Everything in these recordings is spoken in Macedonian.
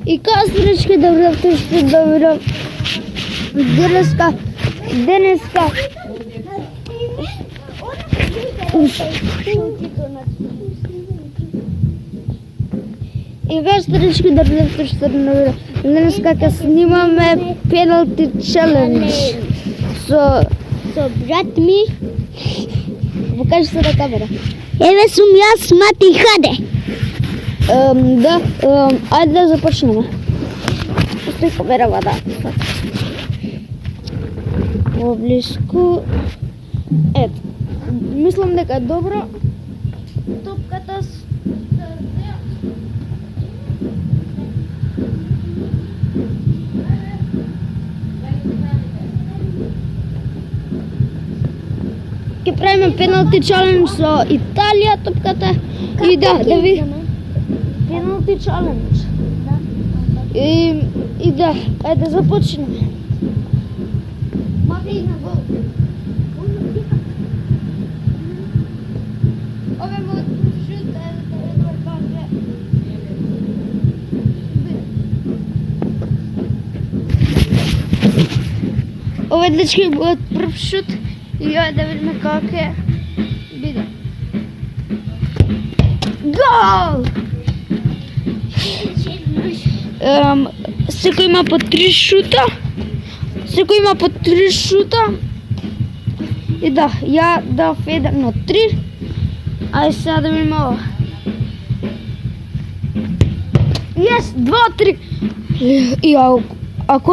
И кастрички добро што добро. Денеска. И кастрички добро што добро. Денеска ќе снимаме пеналти челендж со брат ми. Покажи се на камера. Еве сум јас, Мати, хаде. Да, ајде да започнеме. Стои камерава, да. Поблиску. Ето. Мислам дека е добро. Топката ќе правиме пеналти челендж со Италија топката и да ви пеналти челендж. И да, ајде да започнеме. Мати на гол. Ове могат шут да паже. Ове дечки могат прв шут. И ја да видиме како е биде. Гол! Секој има по 3 шута. И да, ја дав 1 од 3. Ајде сега да видиме ова. Јес, 2 од 3. И ако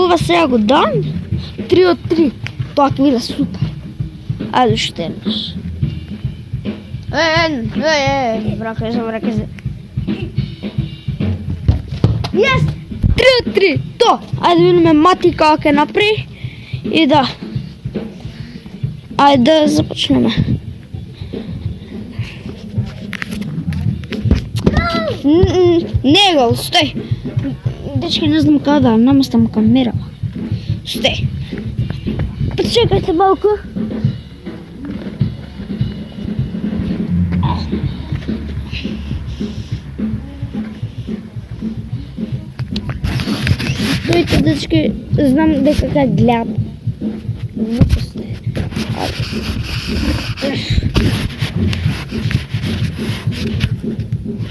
ова сега го дам, 3 од 3. Тоа ќе биде супер. Ајде уште еднаш. Врака се. Јес! 3 од 3. То! Ајде да видиме Мати како ќе направи. И да. Ајде да започнеме. Не гол, стој. Дечки, не знам како да наместам камерава. Стој. Почекайте малку. Стоите, дечки, знам дека ка гледат. Не постои.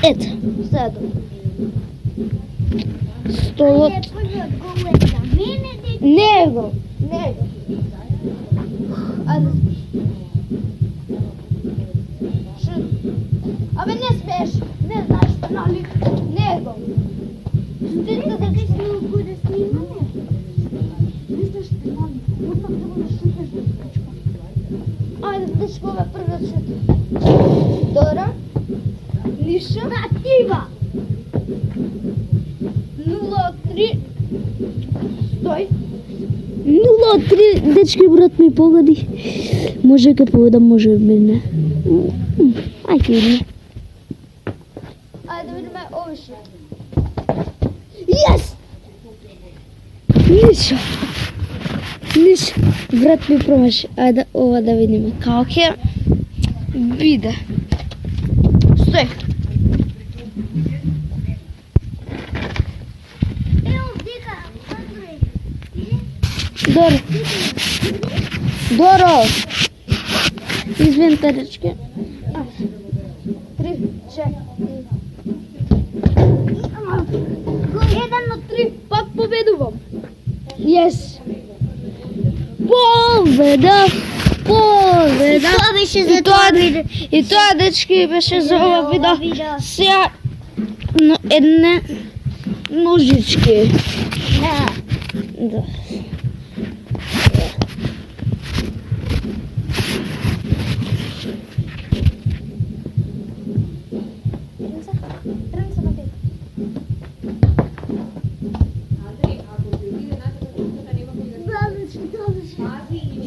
Ето, сега столот. Не го. Абе не смееш, не знаеш нали? Не го. Стига да ти го да снимаме. Не знаеш нали? Отпак да го шутнеш да скачка. Ајде, дечко, ове првиот шут. Добро. Ниша. Актива. 0-3. Стој. 0-3, дечки, брат ми погоди. Може ке победа, може би не. Ајде видиме. Ајде да видиме овој шут. Јес! Ниша. Брат ми промаши. Ајде ова да видиме како ќе биде. Стој. Доро. Извинете, дечки. 3, 4. 1 од 3. Пак победувам. Јес. Победа. Тоа беше за тоа видео. И тоа, дечки, беше за ова видео. Сега едне ножички. Да.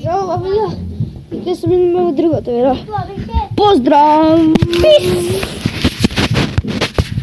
За ова видео и ќе се видиме во другото видео. Поздрав!